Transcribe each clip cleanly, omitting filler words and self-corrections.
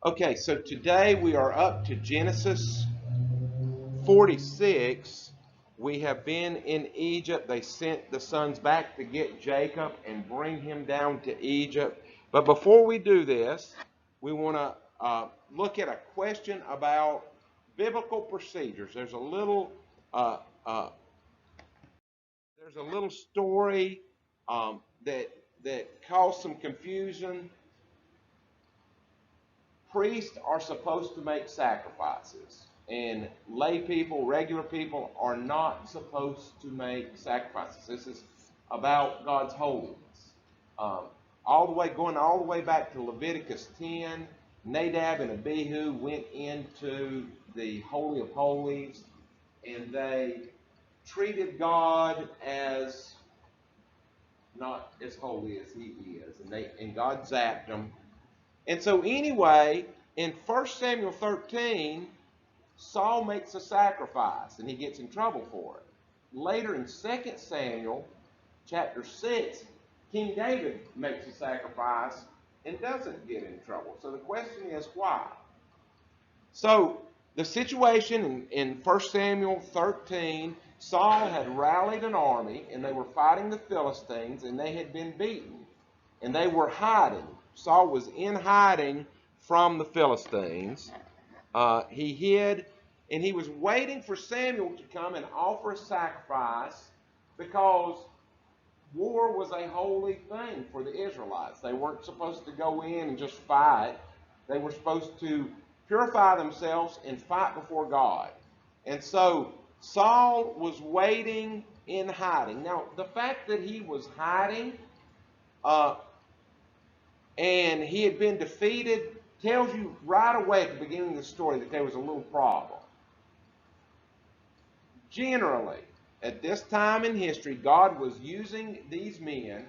Okay, so today we are up to Genesis 46. We have been in Egypt. They sent the sons back to get Jacob and bring him down to Egypt. But before we do this, we want to look at a question about biblical procedures. Uh, uh, there's a little story that caused some confusion. Priests are supposed to make sacrifices, and lay people, regular people, are not supposed to make sacrifices. This is about God's holiness. Um, going all the way back to Leviticus 10, Nadab and Abihu went into the Holy of Holies, and they treated God as not as holy as He is, and God zapped them. And so anyway, in 1 Samuel 13, Saul makes a sacrifice and he gets in trouble for it. Later in 2 Samuel chapter 6, King David makes a sacrifice and doesn't get in trouble. So the question is why? So the situation in 1 Samuel 13, Saul had rallied an army and they were fighting the Philistines and they had been beaten and they were hiding. Saul was in hiding from the Philistines. He hid, and he was waiting for Samuel to come and offer a sacrifice because war was a holy thing for the Israelites. They weren't supposed to go in and just fight. They were supposed to purify themselves and fight before God. And so Saul was waiting in hiding. Now, the fact that he was hiding and he had been defeated tells you right away at the beginning of the story that there was a little problem. Generally, at this time in history, God was using these men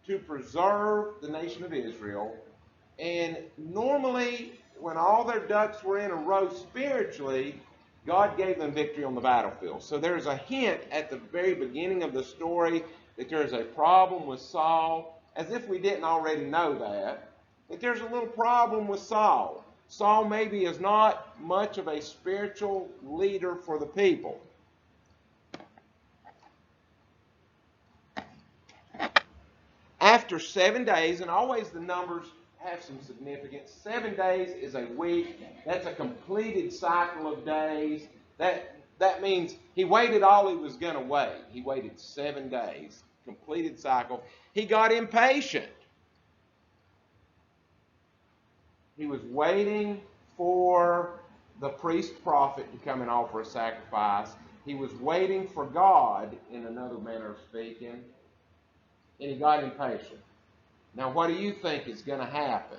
to preserve the nation of Israel. And normally, when all their ducks were in a row spiritually, God gave them victory on the battlefield. So there's a hint at the very beginning of the story that there's a problem with Saul, as if we didn't already know that there's a little problem with Saul. Saul maybe is not much of a spiritual leader for the people. After 7 days, and always the numbers have some significance, 7 days is a week. That's a completed cycle of days. That means he waited all he was going to wait. He waited 7 days, completed cycle. He got impatient. He was waiting for the priest prophet to come and offer a sacrifice. He was waiting for God, in another manner of speaking, and he got impatient. Now, what do you think is going to happen?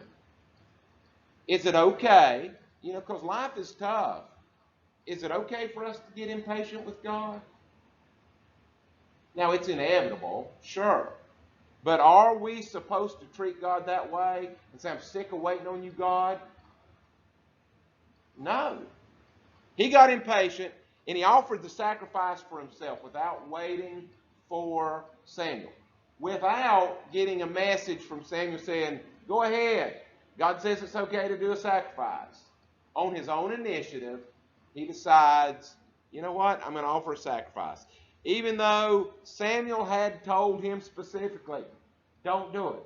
Is it okay? Because life is tough. Is it okay for us to get impatient with God? Now, it's inevitable, sure. But are we supposed to treat God that way and say, I'm sick of waiting on you, God? No. He got impatient and he offered the sacrifice for himself without waiting for Samuel, without getting a message from Samuel saying, go ahead. God says it's okay to do a sacrifice. On his own initiative, he decides, you know what, I'm going to offer a sacrifice. Even though Samuel had told him specifically, don't do it.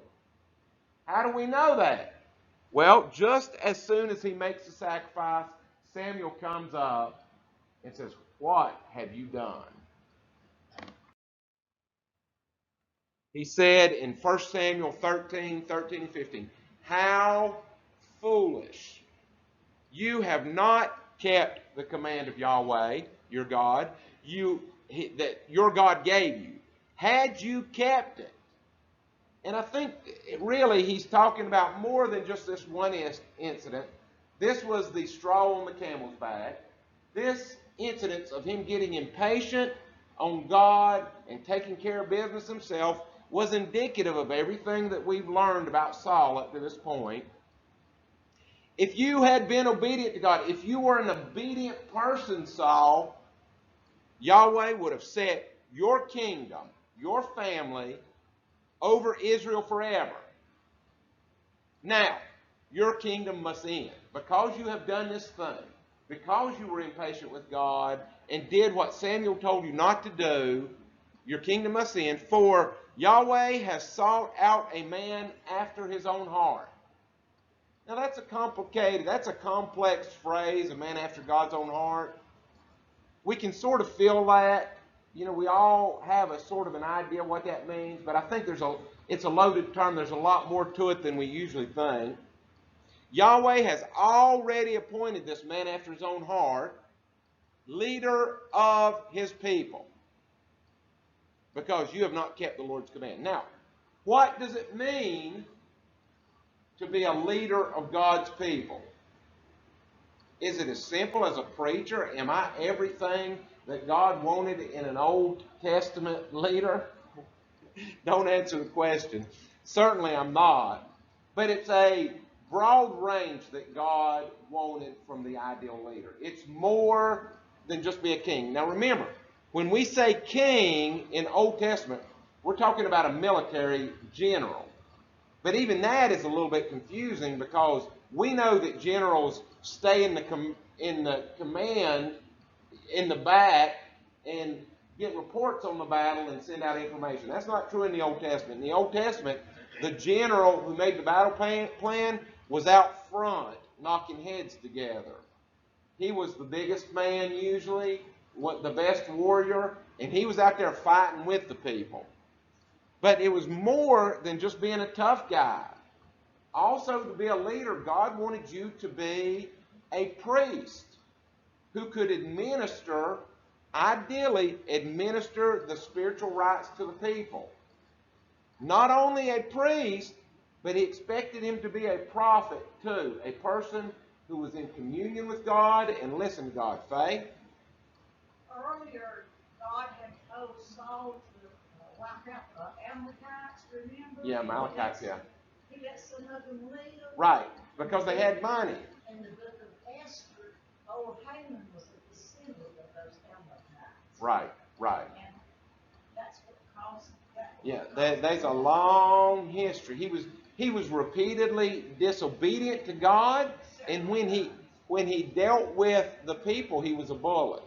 How do we know that? Well, just as soon as he makes the sacrifice, Samuel comes up and says, what have you done? He said in 1 Samuel 13 and 15, how foolish. You have not kept the command of Yahweh, your God, that your God gave you. Had you kept it, and I think really he's talking about more than just this one incident. This was the straw on the camel's back. This incident of him getting impatient on God and taking care of business himself was indicative of everything that we've learned about Saul up to this point. If you had been obedient to God, if you were an obedient person, Saul, Yahweh would have set your kingdom, your family, over Israel forever. Now, your kingdom must end. Because you have done this thing, because you were impatient with God and did what Samuel told you not to do, your kingdom must end. For Yahweh has sought out a man after his own heart. Now that's a complex phrase, a man after God's own heart. We can sort of feel that. We all have a sort of an idea what that means, but I think it's a loaded term. There's a lot more to it than we usually think. Yahweh has already appointed this man after his own heart, leader of his people, because you have not kept the Lord's command. Now, what does it mean to be a leader of God's people? Is it as simple as a preacher? Am I everything that God wanted in an Old Testament leader? Don't answer the question. Certainly I'm not. But it's a broad range that God wanted from the ideal leader. It's more than just be a king. Now remember, when we say king in Old Testament, we're talking about a military general. But even that is a little bit confusing, because we know that generals stay in the command in the back and get reports on the battle and send out information. That's not true in the Old Testament. In the Old Testament, the general who made the battle plan was out front knocking heads together. He was the biggest man usually, the best warrior, and he was out there fighting with the people. But it was more than just being a tough guy. Also, to be a leader, God wanted you to be a priest who could ideally administer the spiritual rights to the people. Not only a priest, but he expected him to be a prophet too, a person who was in communion with God and listened to God. Faye? Earlier, God had told Saul to wipe out the Amalekites, remember? Yeah, Amalekites, yeah. He let some of them leave. Right, because they had money. In the book of Esther, old Haman was a descendant of those Amalekites. Right. And that's what caused that. Yeah, there's a long history. He was repeatedly disobedient to God, and when he dealt with the people, he was a bully.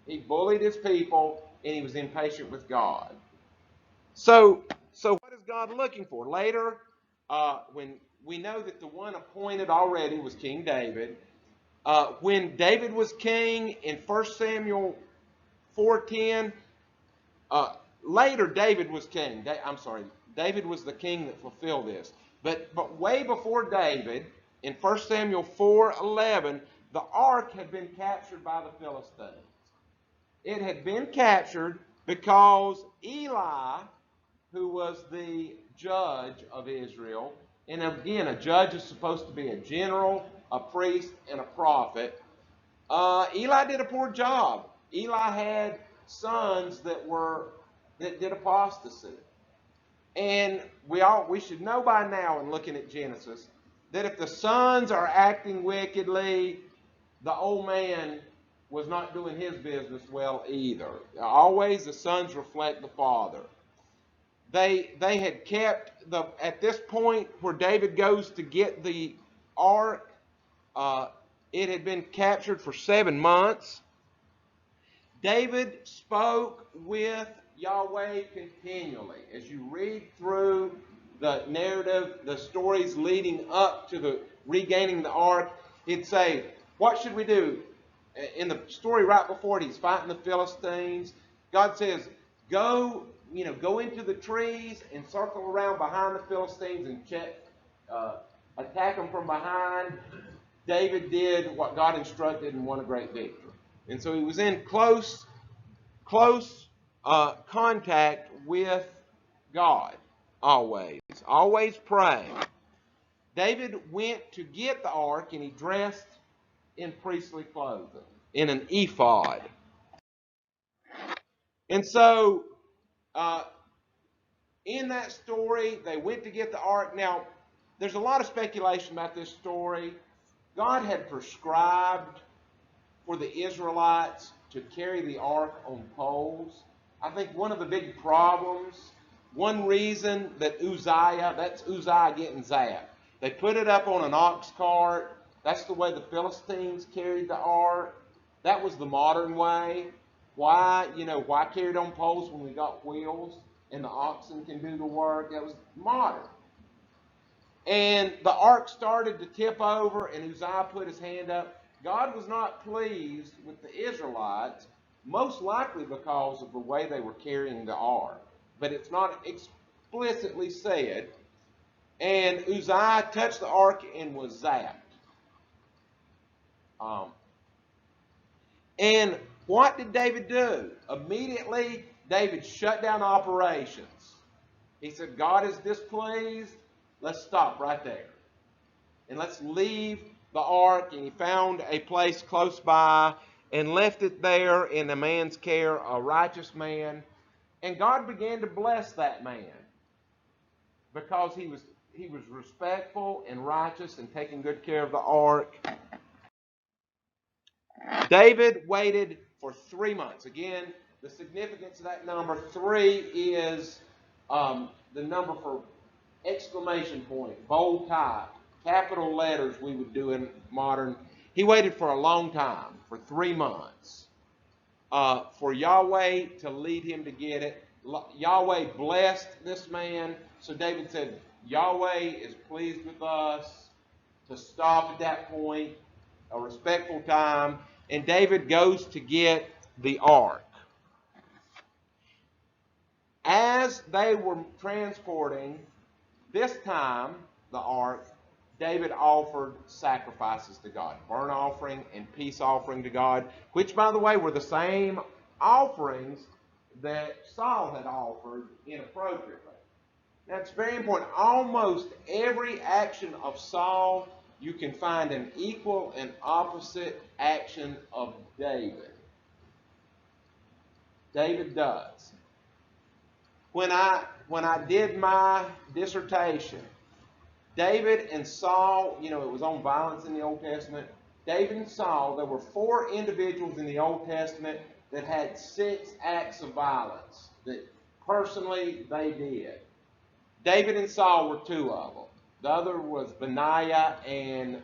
He bullied his people, and he was impatient with God. So what is God looking for? Later, when we know that the one appointed already was King David, when David was king in 1 Samuel 4:10, later David was king. David was the king that fulfilled this. But way before David, in 1 Samuel 4:11, the ark had been captured by the Philistines. It had been captured because Eli, who was the judge of Israel, and again, a judge is supposed to be a general, a priest, and a prophet. Eli did a poor job. Eli had sons that did apostasy. And we should know by now, in looking at Genesis, that if the sons are acting wickedly, the old man was not doing his business well either. Always the sons reflect the father. They had kept at this point where David goes to get the ark, it had been captured for 7 months. David spoke with Yahweh continually. As you read through the narrative, the stories leading up to the regaining the ark, he'd say, what should we do? In the story right before it, he's fighting the Philistines. God says, go into the trees and circle around behind the Philistines and attack them from behind. David did what God instructed and won a great victory. And so he was in close contact with God, always praying. David went to get the ark, and he dressed in priestly clothing, in an ephod. And so, in that story, they went to get the ark. Now, there's a lot of speculation about this story. God had prescribed for the Israelites to carry the ark on poles. I think one of the big problems, one reason that that's Uzziah getting zapped. They put it up on an ox cart. That's the way the Philistines carried the ark. That was the modern way. Why carry it on poles when we got wheels and the oxen can do the work? That was modern. And the ark started to tip over, and Uzziah put his hand up. God was not pleased with the Israelites, most likely because of the way they were carrying the ark. But it's not explicitly said. And Uzziah touched the ark and was zapped. And what did David do? Immediately, David shut down operations. He said, God is displeased. Let's stop right there. And let's leave the ark. And he found a place close by and left it there in a man's care, a righteous man. And God began to bless that man because he was respectful and righteous and taking good care of the ark. David waited for 3 months. Again, the significance of that number 3 is the number for exclamation point, bold type, capital letters we would do in modern. He waited for a long time, for 3 months, for Yahweh to lead him to get it. Yahweh blessed this man. So David said, Yahweh is pleased with us, to stop at that point, a respectful time. And David goes to get the ark. As they were transporting this time the ark, David offered sacrifices to God, burnt offering and peace offering to God, which, by the way, were the same offerings that Saul had offered inappropriately. That's very important. Almost every action of Saul, you can find an equal and opposite action of David. David does. When I did my dissertation, David and Saul, it was on violence in the Old Testament. David and Saul, there were 4 individuals in the Old Testament that had 6 acts of violence that personally they did. David and Saul were 2 of them. The other was Benaiah and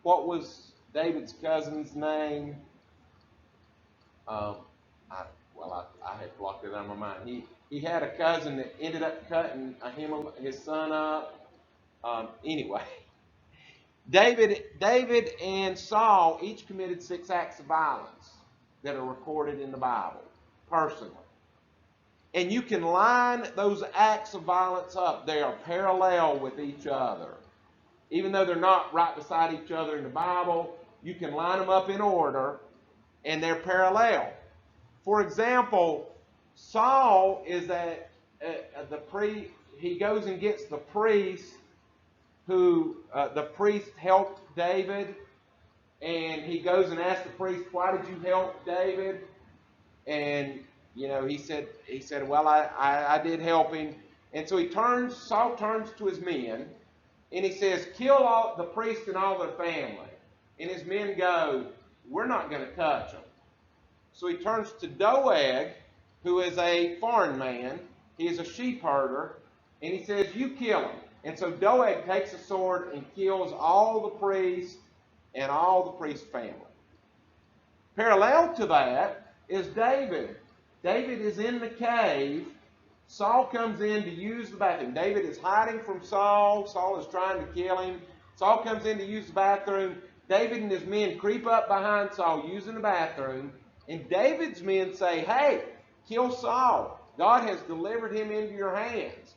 what was David's cousin's name? I had blocked it out of my mind. He had a cousin that ended up cutting his son up. Anyway, David and Saul each committed 6 acts of violence that are recorded in the Bible, personally. And you can line those acts of violence up. They are parallel with each other. Even though they're not right beside each other in the Bible, you can line them up in order, and they're parallel. For example, Saul is he goes and gets the priest who, the priest helped David, and he goes and asks the priest, why did you help David? And, he said, well, I did help him. And so Saul turns to his men, and he says, kill all the priest and all their family. And his men go, we're not going to touch them. So he turns to Doeg, who is a foreign man. He is a sheep herder. And he says, you kill him. And so Doeg takes a sword and kills all the priests and all the priest's family. Parallel to that is David. David is in the cave. Saul comes in to use the bathroom. David is hiding from Saul. Saul is trying to kill him. Saul comes in to use the bathroom. David and his men creep up behind Saul using the bathroom. And David's men say, hey, kill Saul. God has delivered him into your hands.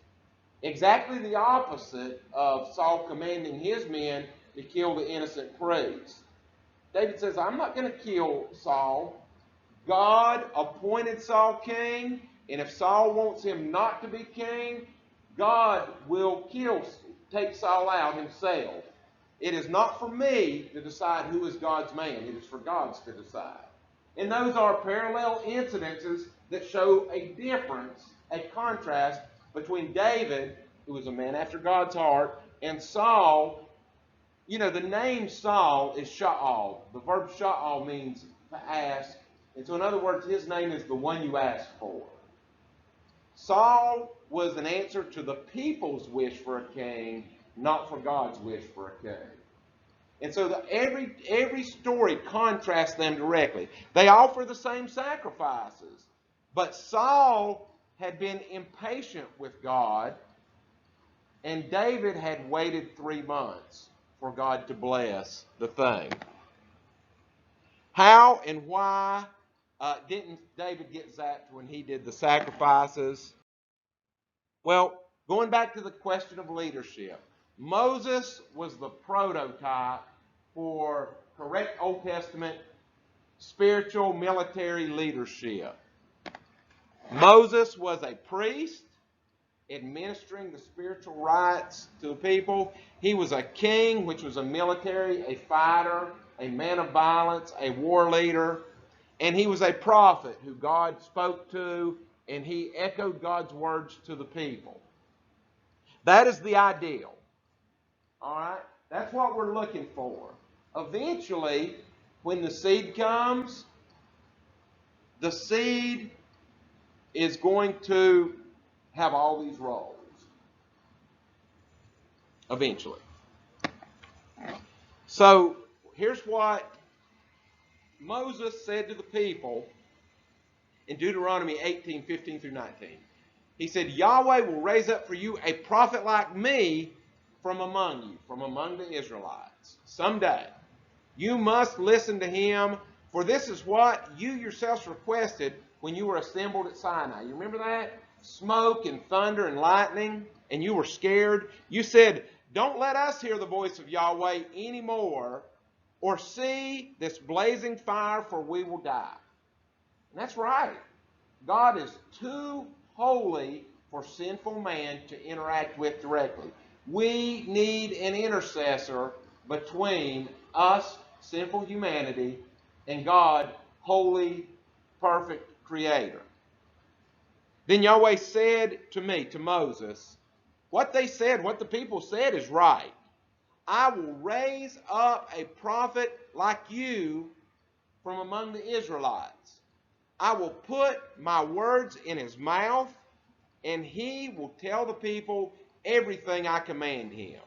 Exactly the opposite of Saul commanding his men to kill the innocent priest. David says, I'm not going to kill Saul. God appointed Saul king, and if Saul wants him not to be king, God will take Saul out himself. It is not for me to decide who is God's man. It is for God's to decide. And those are parallel incidences that show a difference, a contrast between David, who was a man after God's heart, and Saul. The name Saul is Sha'al. The verb Sha'al means to ask. And so in other words, his name is the one you ask for. Saul was an answer to the people's wish for a king, not for God's wish for a king. And so every story contrasts them directly. They offer the same sacrifices, but Saul had been impatient with God, and David had waited 3 months for God to bless the thing. How and why didn't David get zapped when he did the sacrifices? Well, going back to the question of leadership, Moses was the prototype for correct Old Testament spiritual military leadership. Moses was a priest administering the spiritual rights to the people. He was a king, which was a military, a fighter, a man of violence, a war leader. And he was a prophet who God spoke to, and he echoed God's words to the people. That is the ideal. All right? That's what we're looking for. Eventually, when the seed comes, the seed is going to have all these roles. Eventually. So, here's what Moses said to the people in Deuteronomy 18:15 through 19. He said, Yahweh will raise up for you a prophet like me from among you, from among the Israelites, someday. You must listen to him, for this is what you yourselves requested when you were assembled at Sinai. You remember that? Smoke and thunder and lightning, and you were scared. You said, don't let us hear the voice of Yahweh anymore, or see this blazing fire, for we will die. And that's right. God is too holy for sinful man to interact with directly. We need an intercessor between us, sinful humanity, and God, holy, perfect creator. Then Yahweh said to me, to Moses, what they said, what the people said is right. I will raise up a prophet like you from among the Israelites. I will put my words in his mouth, and he will tell the people everything I command him.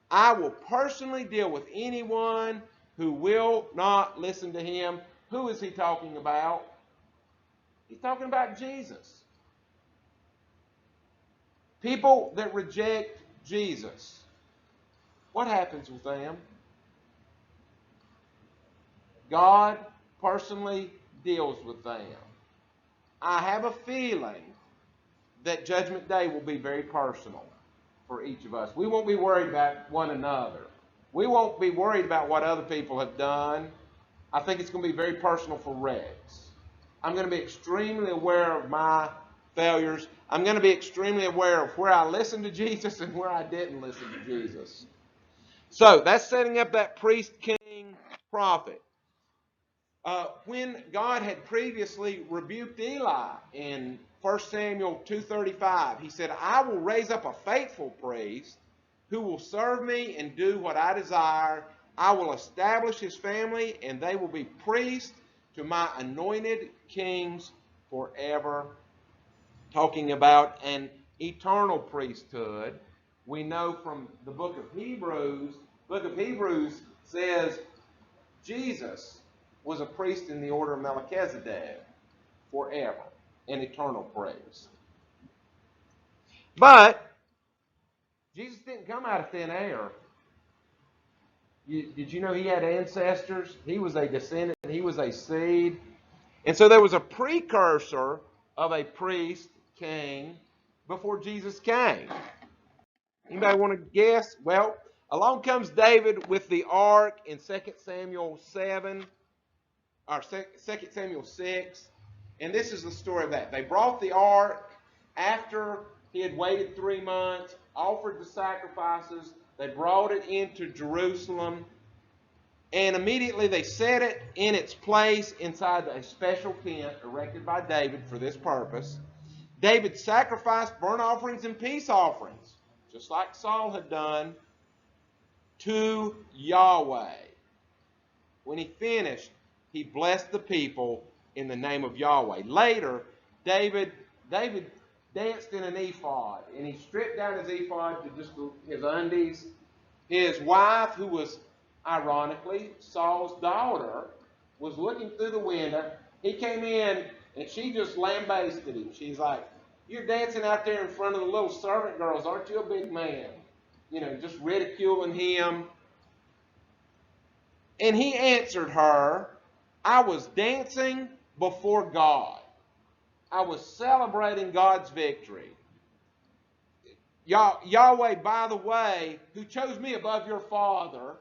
I will personally deal with anyone who will not listen to him. Who is he talking about? He's talking about Jesus. People that reject Jesus. What happens with them? God personally deals with them. I have a feeling that Judgment Day will be very personal for each of us. We won't be worried about one another. We won't be worried about what other people have done. I think it's going to be very personal for Rex. I'm going to be extremely aware of my failures. I'm going to be extremely aware of where I listened to Jesus and where I didn't listen to Jesus. So that's setting up that priest, king, prophet. When God had previously rebuked Eli in 1 Samuel 2:35, he said, I will raise up a faithful priest who will serve me and do what I desire. I will establish his family, and they will be priests to my anointed kings forever. Talking about an eternal priesthood. We know from the book of Hebrews, says Jesus was a priest in the order of Melchizedek forever, an eternal priest. But Jesus didn't come out of thin air. Did you know he had ancestors? He was a descendant. He was a seed. And so there was a precursor of a priest, king, before Jesus came. Anybody want to guess? Well, along comes David with the ark in 2 Samuel 7, or 2 Samuel 6. And this is the story of that. They brought the ark after he had waited 3 months, offered the sacrifices. They brought it into Jerusalem. And immediately they set it in its place inside a special tent erected by David for this purpose. David sacrificed burnt offerings and peace offerings, just like Saul had done, to Yahweh. When he finished, he blessed the people in the name of Yahweh. Later, David danced in an ephod, and he stripped down his ephod to just his undies. His wife, who was ironically Saul's daughter, was looking through the window. He came in, and she just lambasted him. She's like, "You're dancing out there in front of the little servant girls. Aren't you a big man?" You know, just ridiculing him. And he answered her, "I was dancing before God. I was celebrating God's victory. Yahweh, by the way, who chose me above your father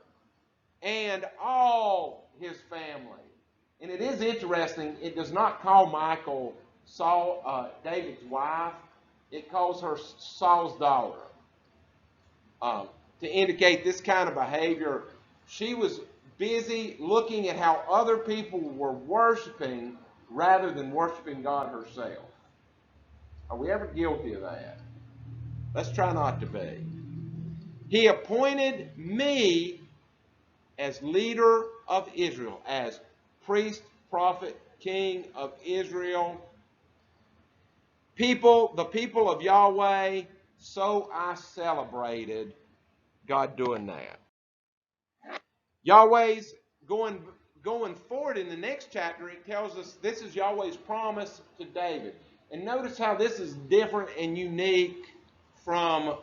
and all his family." And it is interesting, it does not call Michal David's wife. It calls her Saul's daughter. To indicate this kind of behavior, she was busy looking at how other people were worshiping rather than worshiping God herself. Are we ever guilty of that? Let's try not to be. He appointed me as leader of Israel, as priest, prophet, king of Israel. The people of Yahweh, so I celebrated God doing that. Yahweh's going forward in the next chapter, it tells us this is Yahweh's promise to David. And notice how this is different and unique from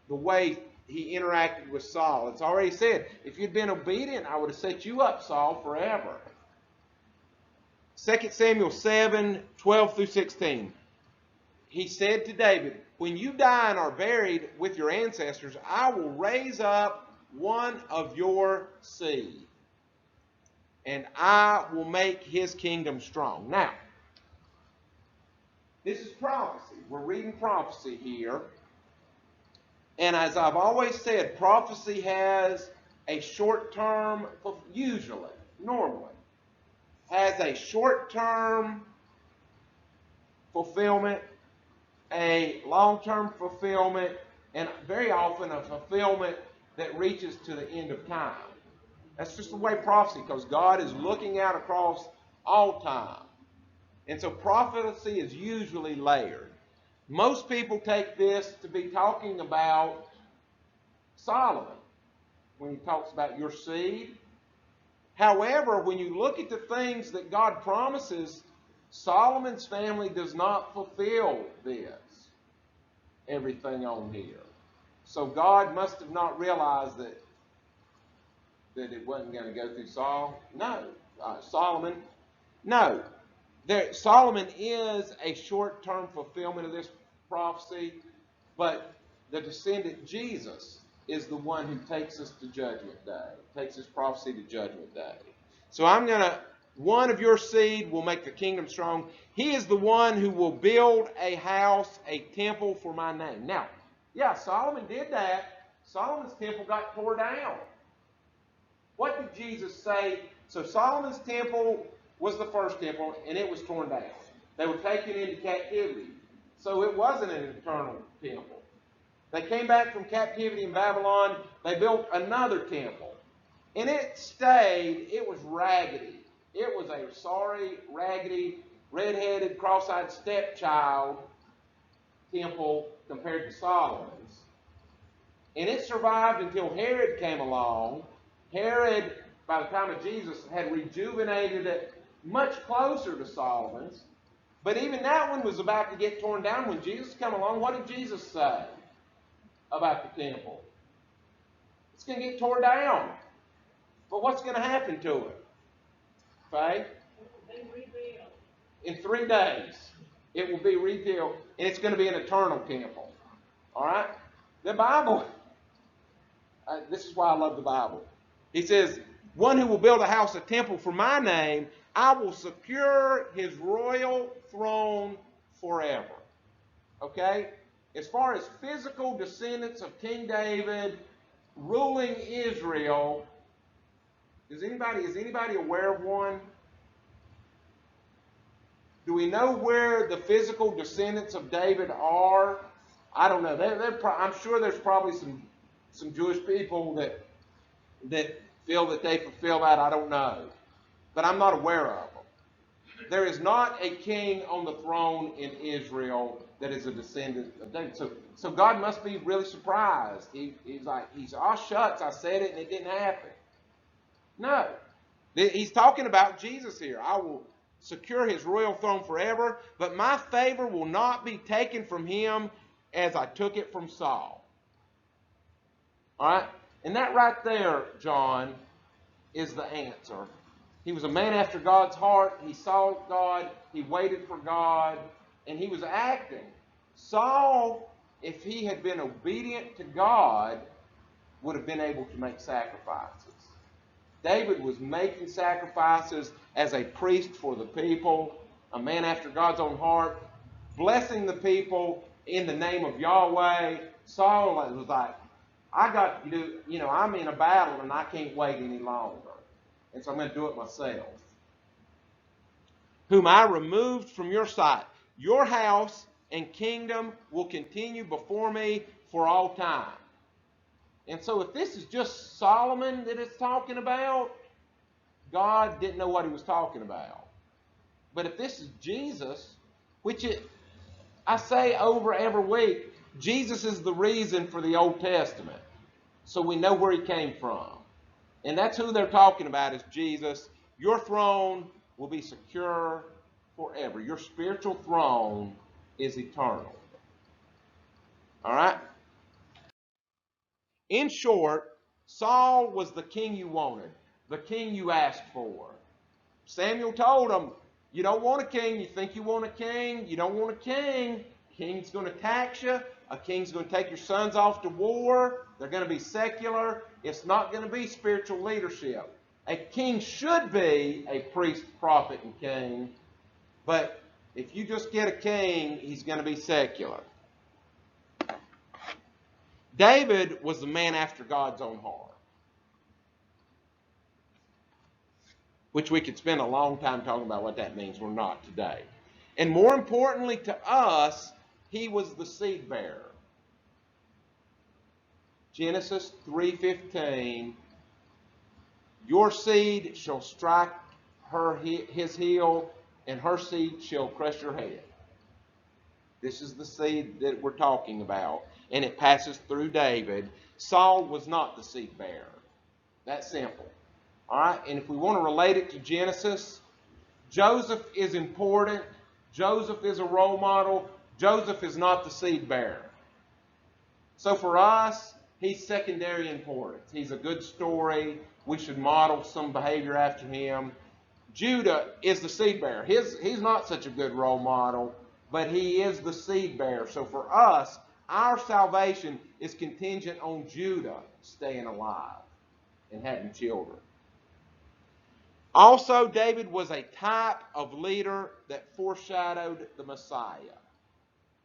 the way he interacted with Saul. It's already said, if you'd been obedient, I would have set you up, Saul, forever. 2 Samuel 7:12 through 16. He said to David, "When you die and are buried with your ancestors, I will raise up one of your seed, and I will make his kingdom strong." Now, this is prophecy. We're reading prophecy here. And as I've always said, prophecy has a short-term, normally, has a short-term fulfillment, a long-term fulfillment, and very often a fulfillment that reaches to the end of time. That's just the way prophecy, because God is looking out across all time. And so prophecy is usually layered. Most people take this to be talking about Solomon when he talks about your seed. However, when you look at the things that God promises, Solomon's family does not fulfill everything on here. So God must have not realized that it wasn't going to go through Solomon. No. Solomon is a short-term fulfillment of this prophecy, but the descendant Jesus is the one who takes us to Judgment Day, takes this prophecy to Judgment Day. So one of your seed will make the kingdom strong. He is the one who will build a house, a temple for my name. Now, yeah, Solomon did that. Solomon's temple got torn down. What did Jesus say? So Solomon's temple was the first temple, and it was torn down. They were taken into captivity. So it wasn't an eternal temple. They came back from captivity in Babylon. They built another temple. And it was raggedy. It was a sorry, raggedy, red-headed, cross-eyed stepchild temple compared to Solomon's. And it survived until Herod came along. Herod, by the time of Jesus, had rejuvenated it much closer to Solomon's. But even that one was about to get torn down. When Jesus came along, what did Jesus say about the temple? It's going to get torn down. But what's going to happen to it? Faith? In 3 days, it will be rebuilt, and it's going to be an eternal temple. All right? The Bible, this is why I love the Bible. He says, one who will build a house, a temple for my name, I will secure his royal throne forever. Okay? As far as physical descendants of King David ruling Israel, is anybody aware of one? Do we know where the physical descendants of David are? I don't know. I'm sure there's probably some Jewish people that feel that they fulfill that. I don't know. But I'm not aware of them. There is not a king on the throne in Israel that is a descendant of David. So God must be really surprised. He's like, oh shucks, I said it and it didn't happen. No. He's talking about Jesus here. I will secure his royal throne forever, but my favor will not be taken from him as I took it from Saul. All right? And that right there, John, is the answer. He was a man after God's heart. He saw God. He waited for God. And he was acting. Saul, if he had been obedient to God, would have been able to make sacrifices. David was making sacrifices as a priest for the people, a man after God's own heart, blessing the people in the name of Yahweh. Saul was like, I got to do, I'm in a battle and I can't wait any longer. And so I'm going to do it myself. Whom I removed from your sight. Your house and kingdom will continue before me for all time. And so if this is just Solomon that it's talking about, God didn't know what he was talking about. But if this is Jesus, I say over every week, Jesus is the reason for the Old Testament. So we know where he came from. And that's who they're talking about, is Jesus. Your throne will be secure forever. Your spiritual throne is eternal. All right? In short, Saul was the king you wanted, the king you asked for. Samuel told him, you don't want a king. You think you want a king. You don't want a king. King's going to tax you. A king's going to take your sons off to war. They're going to be secular. It's not going to be spiritual leadership. A king should be a priest, prophet, and king. But if you just get a king, he's going to be secular. David was the man after God's own heart, which we could spend a long time talking about what that means. We're not today. And more importantly to us, he was the seed bearer. Genesis 3:15, your seed shall strike his heel, and her seed shall crush your head. This is the seed that we're talking about, and it passes through David. Saul was not the seed bearer. That's simple. All right, and if we want to relate it to Genesis, Joseph is important. Joseph is a role model. Joseph is not the seed bearer. So for us, he's secondary importance. He's a good story. We should model some behavior after him. Judah is the seed bearer. He's not such a good role model, but he is the seed bearer. So for us, our salvation is contingent on Judah staying alive and having children. Also, David was a type of leader that foreshadowed the Messiah.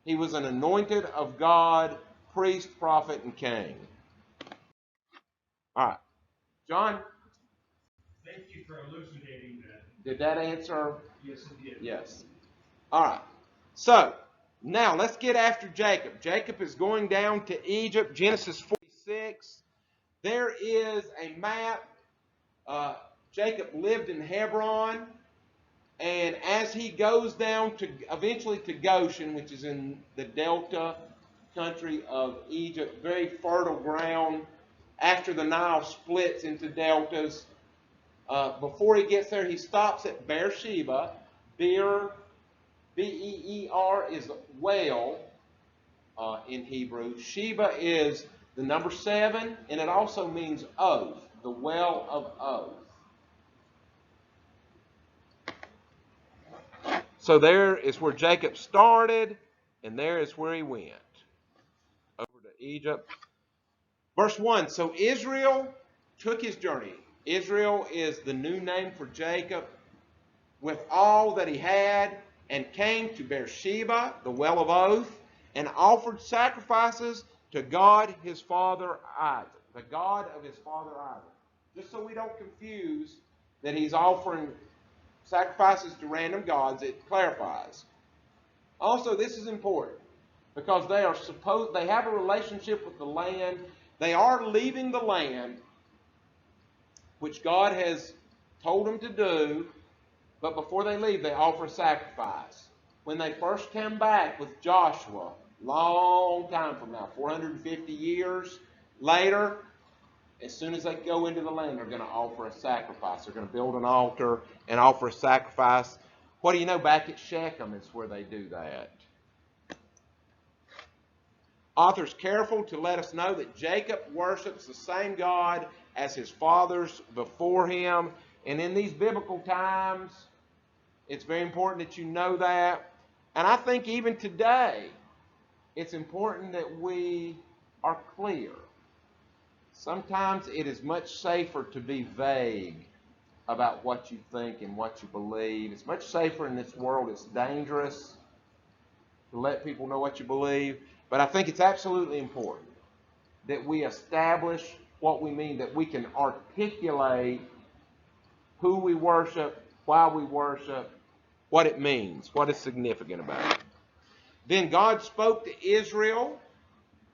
He was an anointed of God, priest, prophet, and king. All right. John? Thank you for elucidating that. Did that answer? Yes, it did. Yes. All right. So, now let's get after Jacob. Jacob is going down to Egypt, Genesis 46. There is a map. Jacob lived in Hebron, and as he goes down to eventually to Goshen, which is in the delta country of Egypt, very fertile ground, after the Nile splits into deltas, before he gets there, he stops at Beersheba. Beer, B-E-E-R, is whale in Hebrew. Sheba is the number 7, and it also means oath, the well of oath. So there is where Jacob started, and there is where he went, over to Egypt. Verse 1, so Israel took his journey. Israel is the new name for Jacob, with all that he had, and came to Beersheba, the well of oath, and offered sacrifices to God his father Isaac, the God of his father Isaac. Just so we don't confuse that he's offering sacrifices to random gods, it clarifies. Also, this is important because they have a relationship with the land. They are leaving the land, which God has told them to do, but before they leave, they offer a sacrifice. when they first came back with Joshua, long time from now, 450 years later, as soon as they go into the land, they're going to offer a sacrifice. They're going to build an altar and offer a sacrifice. What do you know? Back at Shechem is where they do that. Author's careful to let us know that Jacob worships the same God as his fathers before him. And in these biblical times, it's very important that you know that. And I think even today, it's important that we are clear. Sometimes it is much safer to be vague about what you think and what you believe. It's much safer in this world. It's dangerous to let people know what you believe. But I think it's absolutely important that we establish what we mean, that we can articulate who we worship, why we worship, what it means, what is significant about it. Then God spoke to Israel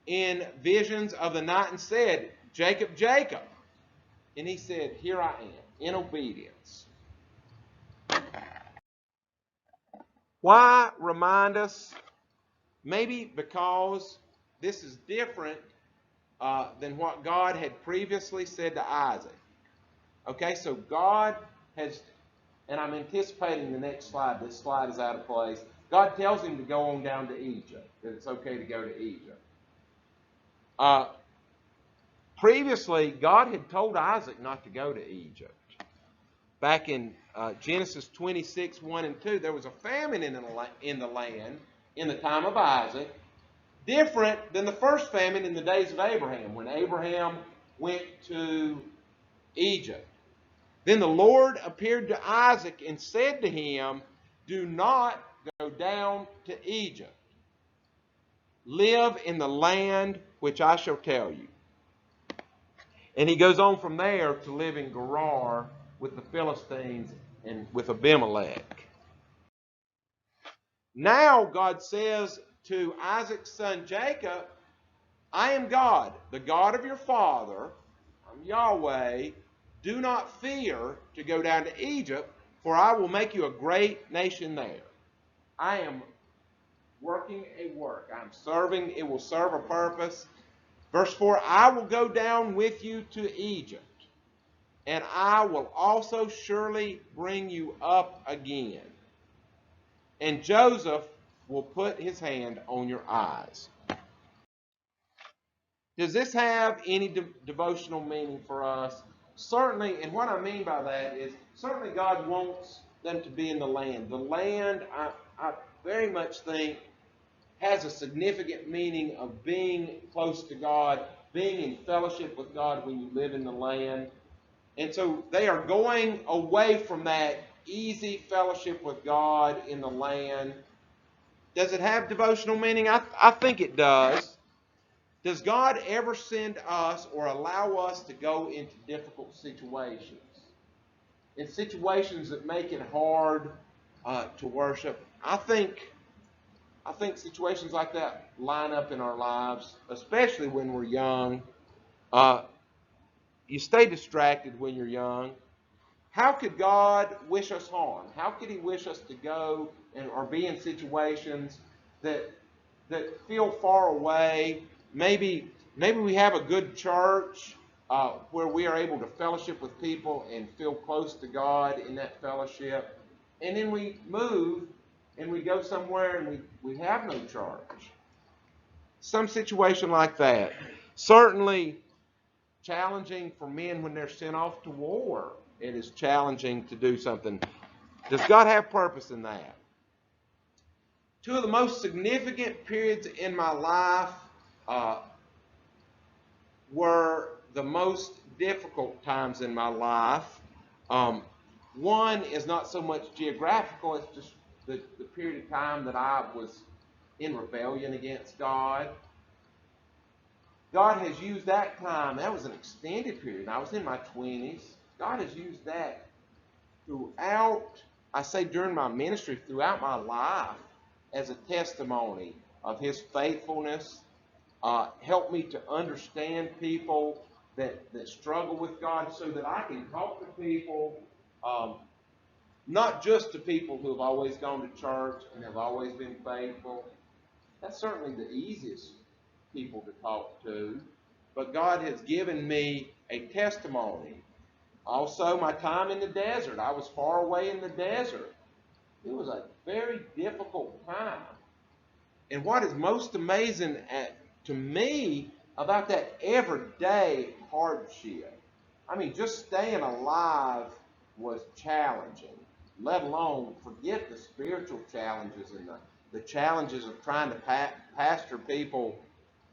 in visions of the night and said, Jacob, Jacob. And he said, here I am, in obedience. Why remind us? Maybe because this is different than what God had previously said to Isaac. Okay, so God has, and I'm anticipating the next slide. This slide is out of place. God tells him to go on down to Egypt, that it's okay to go to Egypt. Previously, God had told Isaac not to go to Egypt. Back in Genesis 26, 1 and 2, there was a famine in the land in the time of Isaac, different than the first famine in the days of Abraham, when Abraham went to Egypt. Then the Lord appeared to Isaac and said to him, do not go down to Egypt. Live in the land which I shall tell you. And he goes on from there to live in Gerar with the Philistines and with Abimelech. Now God says to Isaac's son Jacob, I am God, the God of your father. I'm Yahweh. Do not fear to go down to Egypt, for I will make you a great nation there. I am working a work. I'm serving. It will serve a purpose. Verse 4, I will go down with you to Egypt, and I will also surely bring you up again. And Joseph will put his hand on your eyes. Does this have any devotional meaning for us? Certainly, and what I mean by that is, certainly God wants them to be in the land. The land, I very much think, has a significant meaning of being close to God, being in fellowship with God when you live in the land. And so they are going away from that easy fellowship with God in the land. Does it have devotional meaning? I think it does. Does God ever send us or allow us to go into difficult situations? In situations that make it hard to worship? I think situations like that line up in our lives, especially when we're young. You stay distracted when you're young. How could God wish us harm? How could he wish us to go or be in situations that feel far away? Maybe we have a good church where we are able to fellowship with people and feel close to God in that fellowship. And then we move and we go somewhere and we have no church. Some situation like that. Certainly challenging for men when they're sent off to war. It is challenging to do something. Does God have purpose in that? Two of the most significant periods in my life were the most difficult times in my life. One is not so much geographical, it's just the period of time that I was in rebellion against God. God has used that time, that was an extended period. I was in my 20s. God has used that throughout, I say during my ministry, throughout my life as a testimony of his faithfulness. Helped me to understand people that struggle with God so that I can talk to people not just to people who have always gone to church and have always been faithful. That's certainly the easiest people to talk to. But God has given me a testimony. Also, my time in the desert. I was far away in the desert. It was a very difficult time. And what is most amazing to me about that everyday hardship, I mean, just staying alive was challenging, let alone forget the spiritual challenges and the challenges of trying to pastor people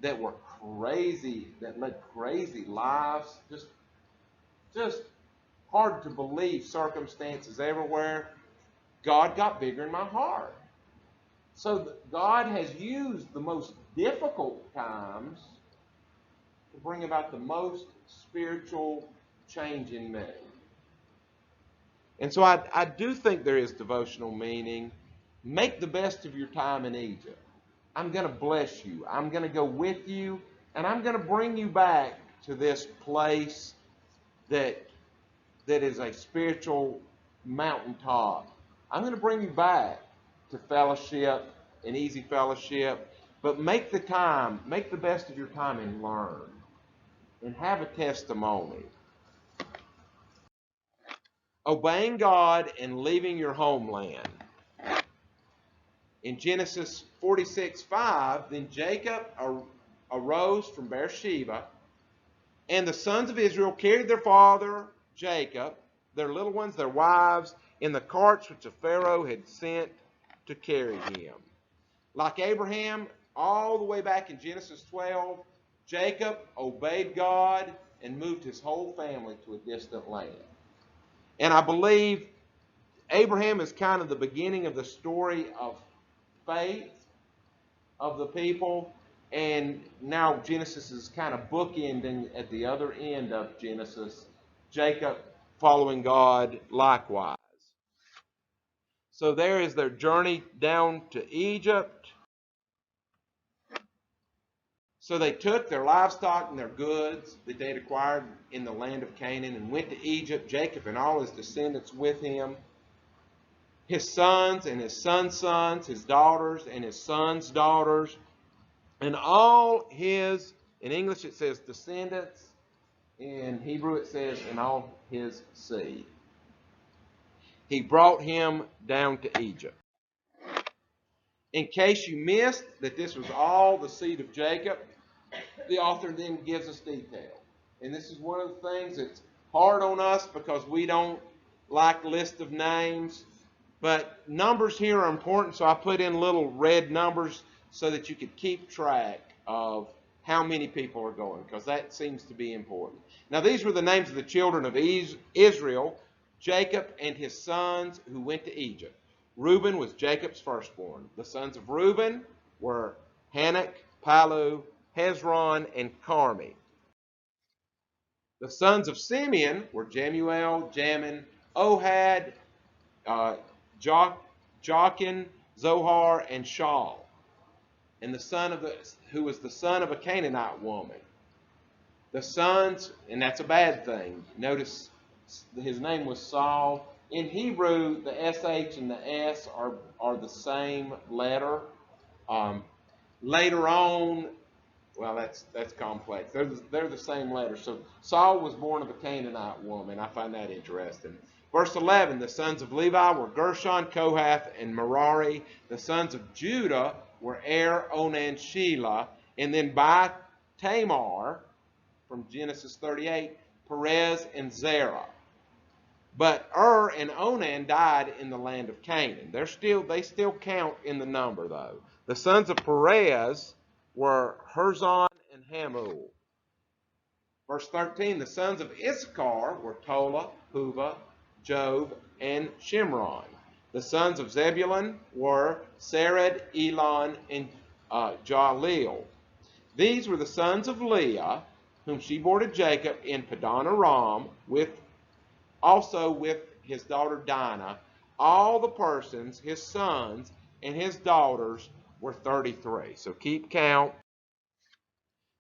that were crazy, that led crazy lives, just hard to believe circumstances everywhere. God got bigger in my heart. So God has used the most difficult times to bring about the most spiritual change in me. And so I do think there is devotional meaning. Make the best of your time in Egypt. I'm going to bless you. I'm going to go with you, and I'm going to bring you back to this place that is a spiritual mountaintop. I'm going to bring you back to fellowship and easy fellowship, but make the best of your time and learn and have a testimony. Obeying God and leaving your homeland. In Genesis 46:5, then Jacob arose from Beersheba, and the sons of Israel carried their father Jacob, their little ones, their wives, in the carts which the Pharaoh had sent to carry him. Like Abraham, all the way back in Genesis 12, Jacob obeyed God and moved his whole family to a distant land. And I believe Abraham is kind of the beginning of the story of faith of the people. And now Genesis is kind of bookending at the other end of Genesis, Jacob following God likewise. So there is their journey down to Egypt. So they took their livestock and their goods that they had acquired in the land of Canaan and went to Egypt, Jacob and all his descendants with him, his sons and his sons' sons, his daughters and his sons' daughters, and all his, in English it says descendants, in Hebrew it says, and all his seed. He brought him down to Egypt. In case you missed that this was all the seed of Jacob, the author then gives us detail. And this is one of the things that's hard on us because we don't like lists of names. But numbers here are important, so I put in little red numbers so that you could keep track of how many people are going, because that seems to be important. Now, these were the names of the children of Israel, Jacob and his sons who went to Egypt. Reuben was Jacob's firstborn. The sons of Reuben were Hanok, Palu, Hezron, and Carmi. The sons of Simeon were Jemuel, Jamin, Ohad, Jachin, Zohar, and Shaul. And who was the son of a Canaanite woman. The sons, and that's a bad thing. Notice his name was Saul. In Hebrew, the SH and the S are the same letter. Later on, well, that's complex. They're the same letter. So Saul was born of a Canaanite woman. I find that interesting. Verse 11, the sons of Levi were Gershon, Kohath, and Merari. The sons of Judah were Er, Onan, Shelah. And then by Tamar, from Genesis 38, Perez and Zerah. But and Onan died in the land of Canaan. They still count in the number, though. The sons of Perez were Herzon and Hamul. Verse 13, the sons of Issachar were Tola, Huvah, Job, and Shimron. The sons of Zebulun were Sered, Elon, and Jaleel. These were the sons of Leah, whom she bore to Jacob in Padan Aram, also with his daughter Dinah. All the persons, his sons, and his daughters were 33. So keep count.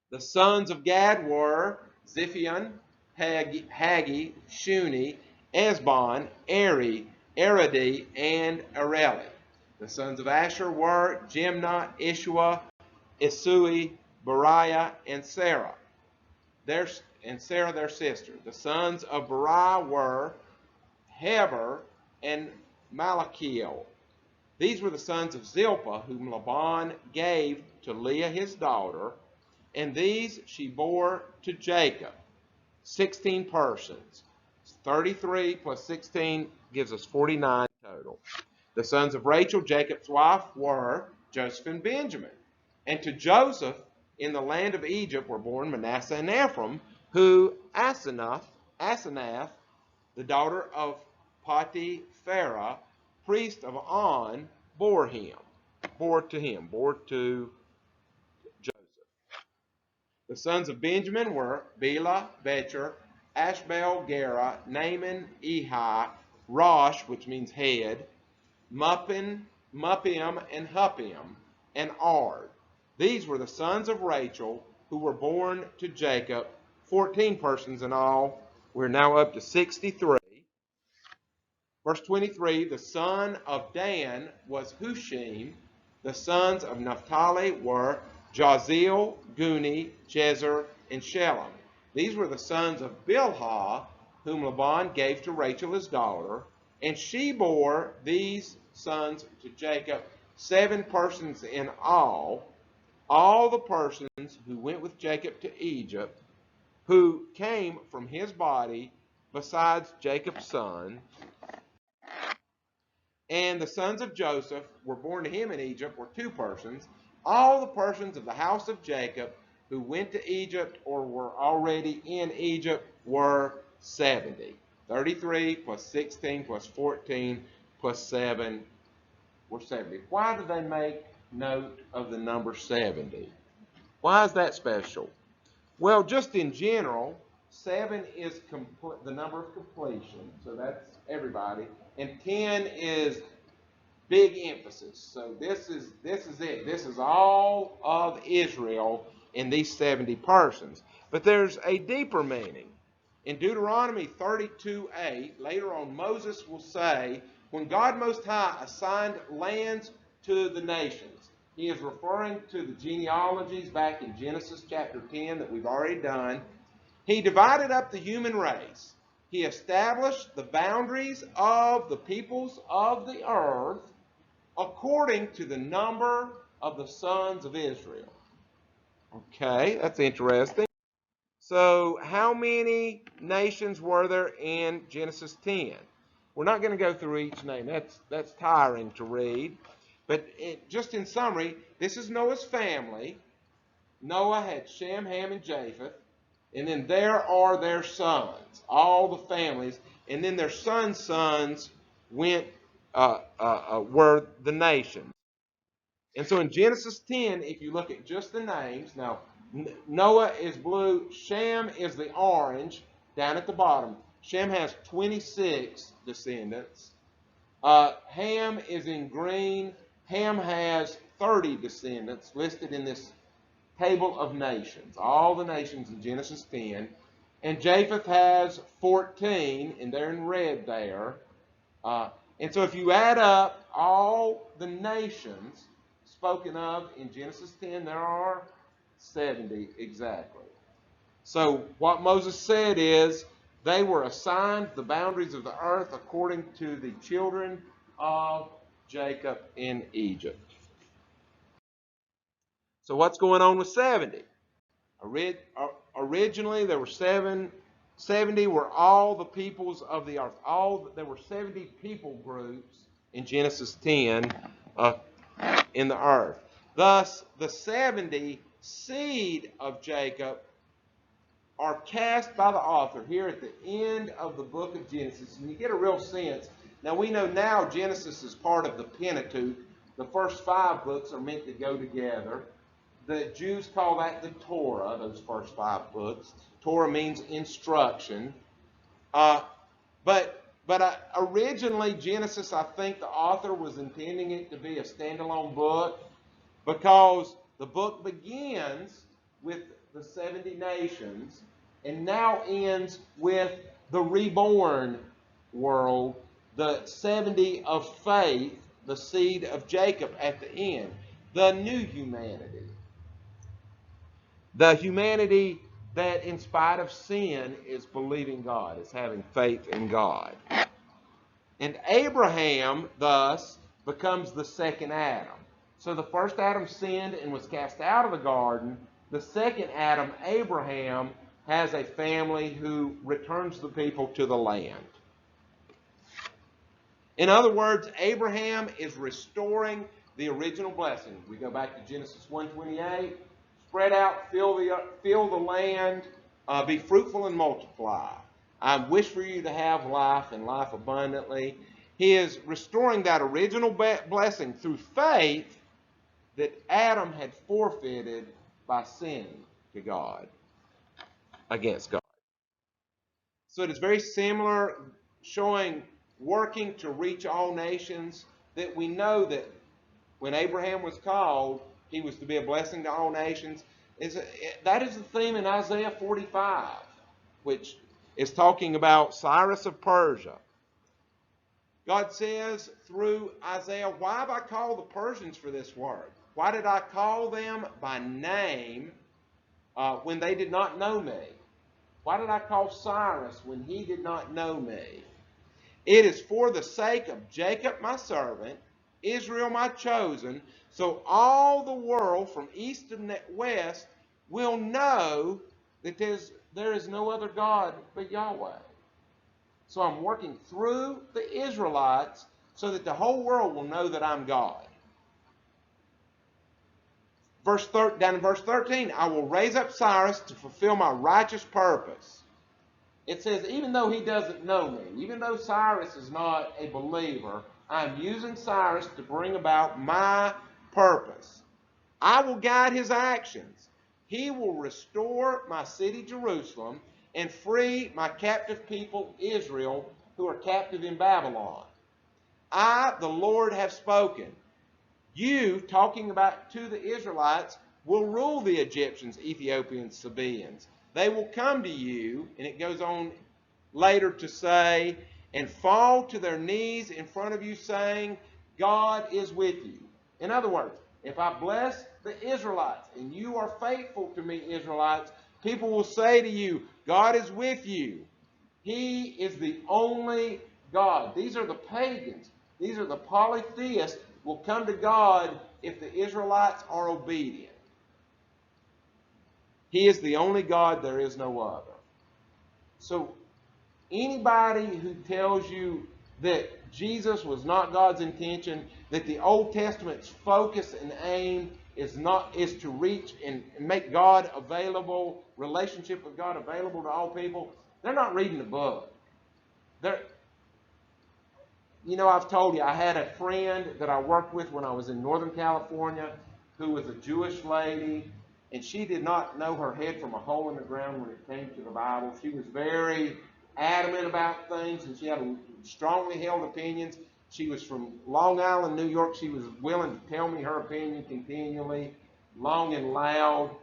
The sons of Gad were Ziphion, Haggi, Shuni, Esbon, Eri, Aradi, and Areli. The sons of Asher were Jimnah, Ishua, Isui, Beriah, and Sarah. Their sister. The sons of Beriah were Heber and Malachiel. These were the sons of Zilpah, whom Laban gave to Leah his daughter, and these she bore to Jacob. 16 persons. 33 plus 16 gives us 49 total. The sons of Rachel, Jacob's wife, were Joseph and Benjamin. And to Joseph in the land of Egypt were born Manasseh and Ephraim, who Asenath, the daughter of Potipharah, priest of On, bore to Joseph. The sons of Benjamin were Bela, Becher, Ashbel, Gera, Naaman, Ehi, Rosh, which means head, Muppim, and Huppim, and Ard. These were the sons of Rachel who were born to Jacob, 14 persons in all. We're now up to 63. Verse 23, the son of Dan was Hushim. The sons of Naphtali were Jahzeel, Guni, Jezer, and Shalem. These were the sons of Bilhah, whom Laban gave to Rachel his daughter, and she bore these sons to Jacob, 7 persons in all the persons who went with Jacob to Egypt, who came from his body, besides Jacob's son. And the sons of Joseph were born to him in Egypt were 2 persons. All the persons of the house of Jacob who went to Egypt or were already in Egypt were 70. 33 plus 16 plus 14 plus 7 were 70. Why do they make note of the number 70? Why is that special? Well, just in general, 7 is the number of completion, so that's everybody, and 10 is big emphasis. So this is it. This is all of Israel in these 70 persons. But there's a deeper meaning. In Deuteronomy 32:8, later on Moses will say, when God Most High assigned lands to the nations, he is referring to the genealogies back in Genesis chapter 10 that we've already done. He divided up the human race. He established the boundaries of the peoples of the earth according to the number of the sons of Israel. Okay, that's interesting. So how many nations were there in Genesis 10? We're not going to go through each name. That's tiring to read. But just in summary, this is Noah's family. Noah had Shem, Ham, and Japheth. And then there are their sons, all the families. And then their sons' were the nations. And so in Genesis 10, if you look at just the names, now Noah is blue, Shem is the orange down at the bottom. Shem has 26 descendants. Ham is in green. Ham has 30 descendants listed in this table of nations, all the nations in Genesis 10. And Japheth has 14, and they're in red there. And so if you add up all the nations spoken of in Genesis 10, there are 70 exactly. So what Moses said is they were assigned the boundaries of the earth according to the children of Jacob in Egypt. So what's going on with 70? Originally there were 70 were all the peoples of the earth. There were 70 people groups in Genesis 10 in the earth. Thus, the 70 seed of Jacob are cast by the author here at the end of the book of Genesis. And you get a real sense. Now, we know now Genesis is part of the Pentateuch. The first 5 books are meant to go together. The Jews call that the Torah, those first 5 books. Torah means instruction. But originally, Genesis, I think the author was intending it to be a standalone book because the book begins with the 70 nations and now ends with the reborn world the 70 of faith, the seed of Jacob at the end. The new humanity. The humanity that in spite of sin is believing God, is having faith in God. And Abraham, thus, becomes the second Adam. So the first Adam sinned and was cast out of the garden. The second Adam, Abraham, has a family who returns the people to the land. In other words, Abraham is restoring the original blessing. We go back to Genesis 1:28. Spread out, fill the land, be fruitful and multiply. I wish for you to have life and life abundantly. He is restoring that original blessing through faith that Adam had forfeited by sinning to God, against God. So it is very similar, showing working to reach all nations, that we know that when Abraham was called, he was to be a blessing to all nations. That is the theme in Isaiah 45, which is talking about Cyrus of Persia. God says through Isaiah, why have I called the Persians for this work? Why did I call them by name when they did not know me? Why did I call Cyrus when he did not know me? It is for the sake of Jacob my servant, Israel my chosen, so all the world from east to west will know that there is no other God but Yahweh. So I'm working through the Israelites so that the whole world will know that I'm God. Down in verse 13, I will raise up Cyrus to fulfill my righteous purpose. It says, even though he doesn't know me, even though Cyrus is not a believer, I'm using Cyrus to bring about my purpose. I will guide his actions. He will restore my city Jerusalem and free my captive people Israel who are captive in Babylon. I, the Lord, have spoken. You, talking about to the Israelites, will rule the Egyptians, Ethiopians, Sabaeans. They will come to you, and it goes on later to say, and fall to their knees in front of you, saying, God is with you. In other words, if I bless the Israelites, and you are faithful to me, Israelites, people will say to you, God is with you. He is the only God. These are the pagans. These are the polytheists will come to God if the Israelites are obedient. He is the only God, there is no other. So anybody who tells you that Jesus was not God's intention, that the Old Testament's focus and aim is to reach and make God available, relationship with God available to all people, they're not reading the book. I've told you, I had a friend that I worked with when I was in Northern California who was a Jewish lady, and she did not know her head from a hole in the ground when it came to the Bible. She was very adamant about things, and she had strongly held opinions. She was from Long Island, New York. She was willing to tell me her opinion continually, long and loud.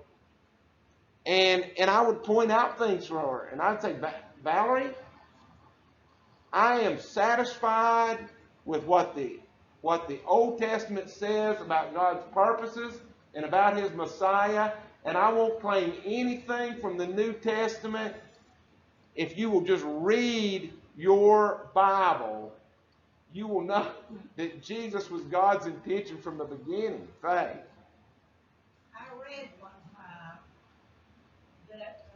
And I would point out things for her, and I'd say, Valerie, I am satisfied with what the Old Testament says about God's purposes and about His Messiah, and I won't claim anything from the New Testament. If you will just read your Bible, you will know that Jesus was God's intention from the beginning. Faith. I read one time that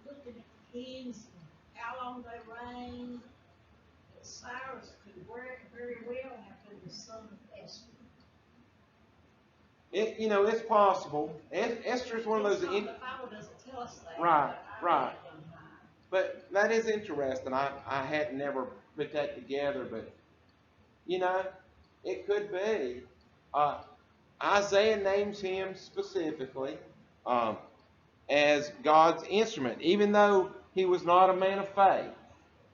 looking at the kings and how long they reigned, that Cyrus could very well have been the son of Esther. It's possible. Esther is one of those. The Bible doesn't tell us that. Right. Right. But that is interesting. I had never put that together, but it could be. Isaiah names him specifically as God's instrument, even though he was not a man of faith.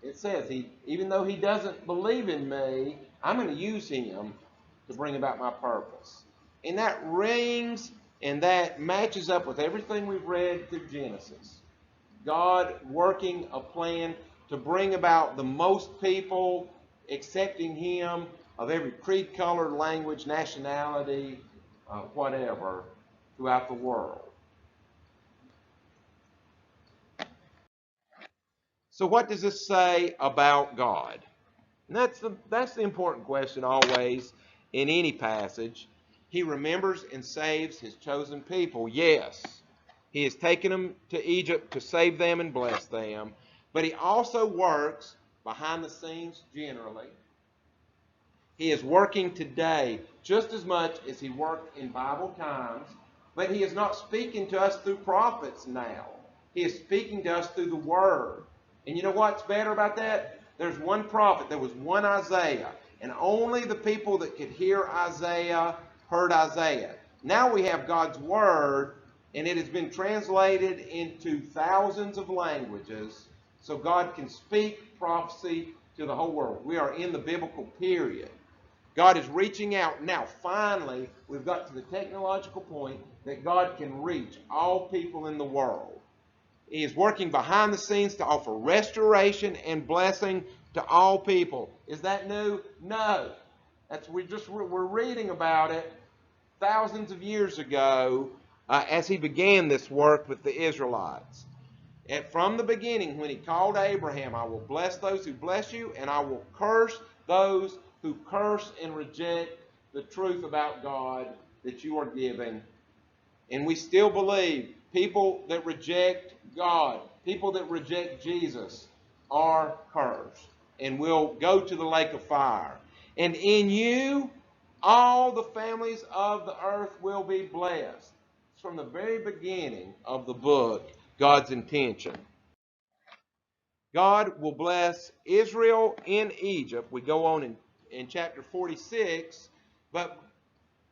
It says, even though he doesn't believe in me, I'm going to use him to bring about my purpose. And that rings and that matches up with everything we've read through Genesis. God working a plan to bring about the most people accepting him of every creed, color, language, nationality, whatever, throughout the world. So what does this say about God? And that's the important question always in any passage. He remembers and saves his chosen people. Yes, he has taken them to Egypt to save them and bless them. But he also works behind the scenes generally. He is working today just as much as he worked in Bible times. But he is not speaking to us through prophets now. He is speaking to us through the Word. And you know what's better about that? There's one prophet. There was one Isaiah. And only the people that could hear Isaiah heard Isaiah. Now we have God's Word, and it has been translated into thousands of languages, so God can speak prophecy to the whole world. We are in the biblical period. God is reaching out. Now, finally, we've got to the technological point that God can reach all people in the world. He is working behind the scenes to offer restoration and blessing to all people. Is that new? No. We're reading about it thousands of years ago as he began this work with the Israelites. And from the beginning, when he called Abraham, I will bless those who bless you, and I will curse those who curse and reject the truth about God that you are giving. And we still believe people that reject God, people that reject Jesus, are cursed and will go to the lake of fire. And in you, all the families of the earth will be blessed. It's from the very beginning of the book, God's intention. God will bless Israel in Egypt. We go on in chapter 46, but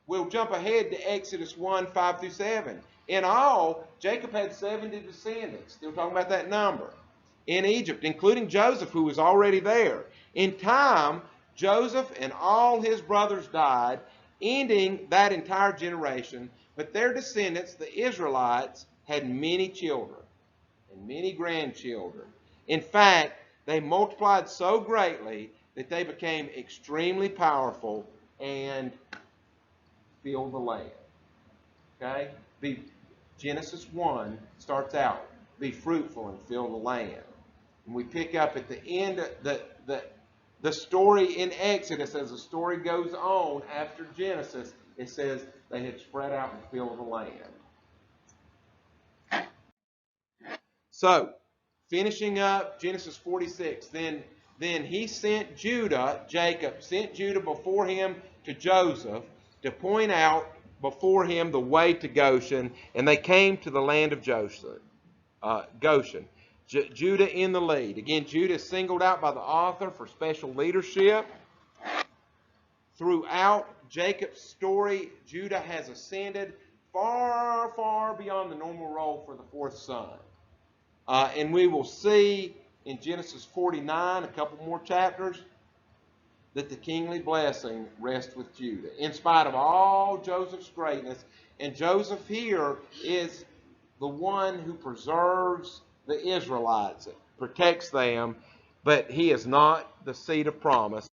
we'll jump ahead to Exodus 1, 5 through 7. In all, Jacob had 70 descendants. Still talking about that number. In Egypt, including Joseph, who was already there. In time, Joseph and all his brothers died, ending that entire generation. But their descendants, the Israelites, had many children and many grandchildren. In fact, they multiplied so greatly that they became extremely powerful and filled the land. Okay? Genesis 1 starts out, be fruitful and fill the land. And we pick up at the end of the story in Exodus, as the story goes on after Genesis, it says they had spread out and filled the land. So, finishing up Genesis 46, then he sent Judah, Jacob sent Judah before him to Joseph to point out before him the way to Goshen, and they came to the land of Goshen. Judah in the lead. Again, Judah is singled out by the author for special leadership. Throughout Jacob's story, Judah has ascended far, far beyond the normal role for the fourth son. And we will see in Genesis 49, a couple more chapters, that the kingly blessing rests with Judah. In spite of all Joseph's greatness, and Joseph here is the one who preserves the Israelites, protects them, but he is not the seed of promise.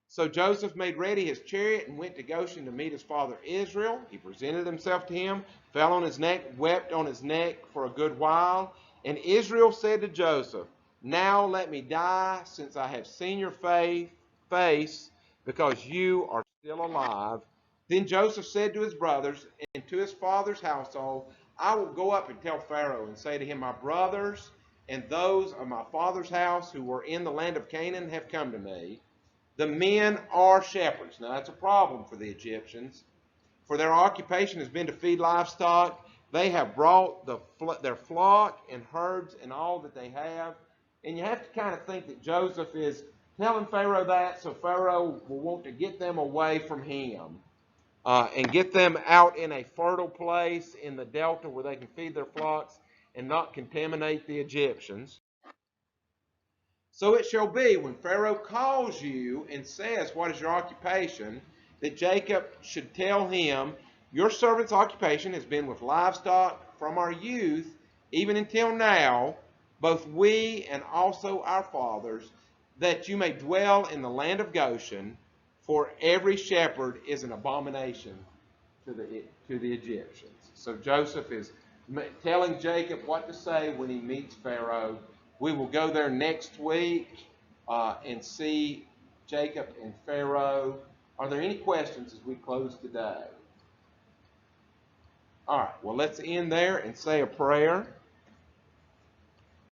So Joseph made ready his chariot and went to Goshen to meet his father Israel. He presented himself to him, fell on his neck, wept on his neck for a good while. And Israel said to Joseph, now let me die, since I have seen your face, because you are still alive. Then Joseph said to his brothers and to his father's household, I will go up and tell Pharaoh and say to him, my brothers and those of my father's house who were in the land of Canaan have come to me. The men are shepherds. Now that's a problem for the Egyptians. For their occupation has been to feed livestock. They have brought their flock and herds and all that they have. And you have to kind of think that Joseph is telling Pharaoh that so Pharaoh will want to get them away from him and get them out in a fertile place in the delta where they can feed their flocks and not contaminate the Egyptians. So it shall be, when Pharaoh calls you and says, what is your occupation, that Jacob should tell him, your servant's occupation has been with livestock from our youth, even until now, both we and also our fathers, that you may dwell in the land of Goshen, for every shepherd is an abomination to the Egyptians. So Joseph is telling Jacob what to say when he meets Pharaoh. We will go there next week and see Jacob and Pharaoh. Are there any questions as we close today? All right, well, let's end there and say a prayer.